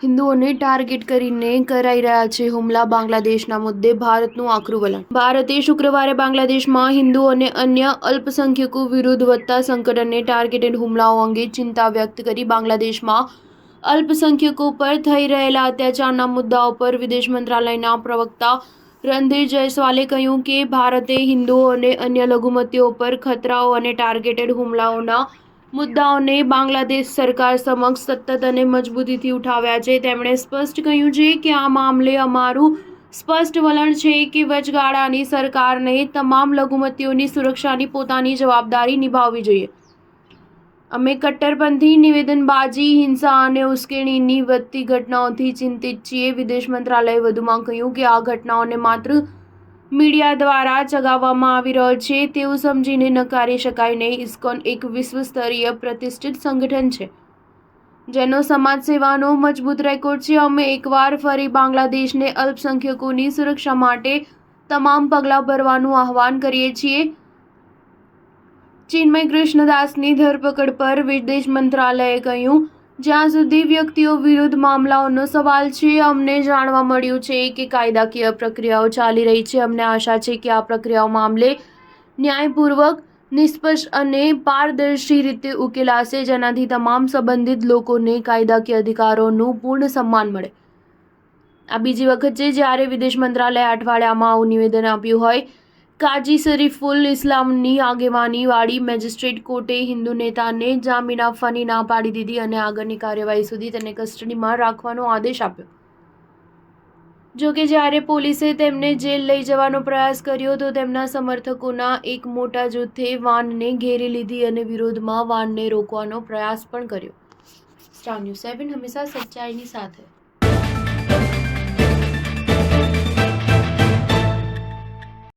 હિન્દુઓને target કરીને કરાઈ રહ્યા છે હુમલા. બાંગ્લાદેશના મુદ્દે ભારતનું આકરું વલણ. ભારતે શુક્રવારે બાંગ્લાદેશમાં હિન્દુ અને અન્ય અલ્પસંખ્યકો વિરુદ્ધ વધતા સંકટ અને ટાર્ગેટેડ હુમલાઓ અંગે ચિંતા વ્યક્ત કરી. બાંગ્લાદેશમાં અલ્પસંખ્યકો પર થઈ રહેલા અત્યાચારના મુદ્દાઓ પર વિદેશ મંત્રાલયના પ્રવક્તા રણધીર જયસ્વાલે કહ્યું કે ભારતે હિન્દુઓ અને અન્ય લઘુમતીઓ પર ખતરાઓ અને ટાર્ગેટેડ હુમલાઓના મુદ્દાઓને બાંગ્લાદેશ સરકાર સમક્ષ સતત અને મજબૂતીથી ઉઠાવ્યા છે. તેમણે સ્પષ્ટ કહ્યું છે કે આ મામલે અમારું સ્પષ્ટ વલણ છે કે વચગાળાની સરકારને તમામ લઘુમતીઓની સુરક્ષાની પોતાની જવાબદારી નિભાવવી જોઈએ. અમે કટ્ટરપંથી, નિવેદનબાજી, હિંસા અને ઉશ્કેરણીની વધતી ઘટનાઓથી ચિંતિત છીએ. વિદેશ મંત્રાલયે વધુમાં કહ્યું કે આ ઘટનાઓને માત્ર મીડિયા દ્વારા ચગાવવામાં આવી રહ્યો છે તેવું સમજીને નકારી શકાય નહીં. ઇસ્કોન એક વિશ્વસ્તરીય પ્રતિષ્ઠિત સંગઠન છે જેનો સમાજ સેવાનો મજબૂત રેકોર્ડ છે. અમે એકવાર ફરી બાંગ્લાદેશને અલ્પસંખ્યકોની સુરક્ષા માટે તમામ પગલાં ભરવાનું આહ્વાન કરીએ છીએ. ચિન્મય કૃષ્ણદાસની ધરપકડ પર વિદેશ મંત્રાલયે કહ્યું, જ્યાં સુધી વ્યક્તિઓ વિરુદ્ધ મામલાઓનો સવાલ છે, અમને જાણવા મળ્યું છે કે કાયદાકીય પ્રક્રિયાઓ ચાલી રહી છે. અમને આશા છે કે આ પ્રક્રિયાઓ મામલે ન્યાયપૂર્વક, નિષ્પક્ષ અને પારદર્શી રીતે ઉકેલાશે, જેનાથી તમામ સંબંધિત લોકોને કાયદાકીય અધિકારોનું પૂર્ણ સન્માન મળે. આ બીજી વખત છે જ્યારે વિદેશ મંત્રાલયે અઠવાડિયામાં આવું નિવેદન આપ્યું હોય. કાજી શરીફુલ ઇસ્લામની આગેવાનીવાળી મેજિસ્ટ્રેટ કોર્ટે હિન્દુ નેતાને જામીન આપવાની ના પાડી દીધી અને આગળની કાર્યવાહી સુધી તેને કસ્ટડીમાં રાખવાનો આદેશ આપ્યો. જોકે જ્યારે પોલીસે તેમને જેલ લઈ જવાનો પ્રયાસ કર્યો તો તેમના સમર્થકોના એક મોટા જૂથે વાનને ઘેરી લીધી અને વિરોધમાં વાનને રોકવાનો પ્રયાસ પણ કર્યો. સ્ટાર ન્યૂઝ 7 હંમેશા સચ્ચાઈની સાથે.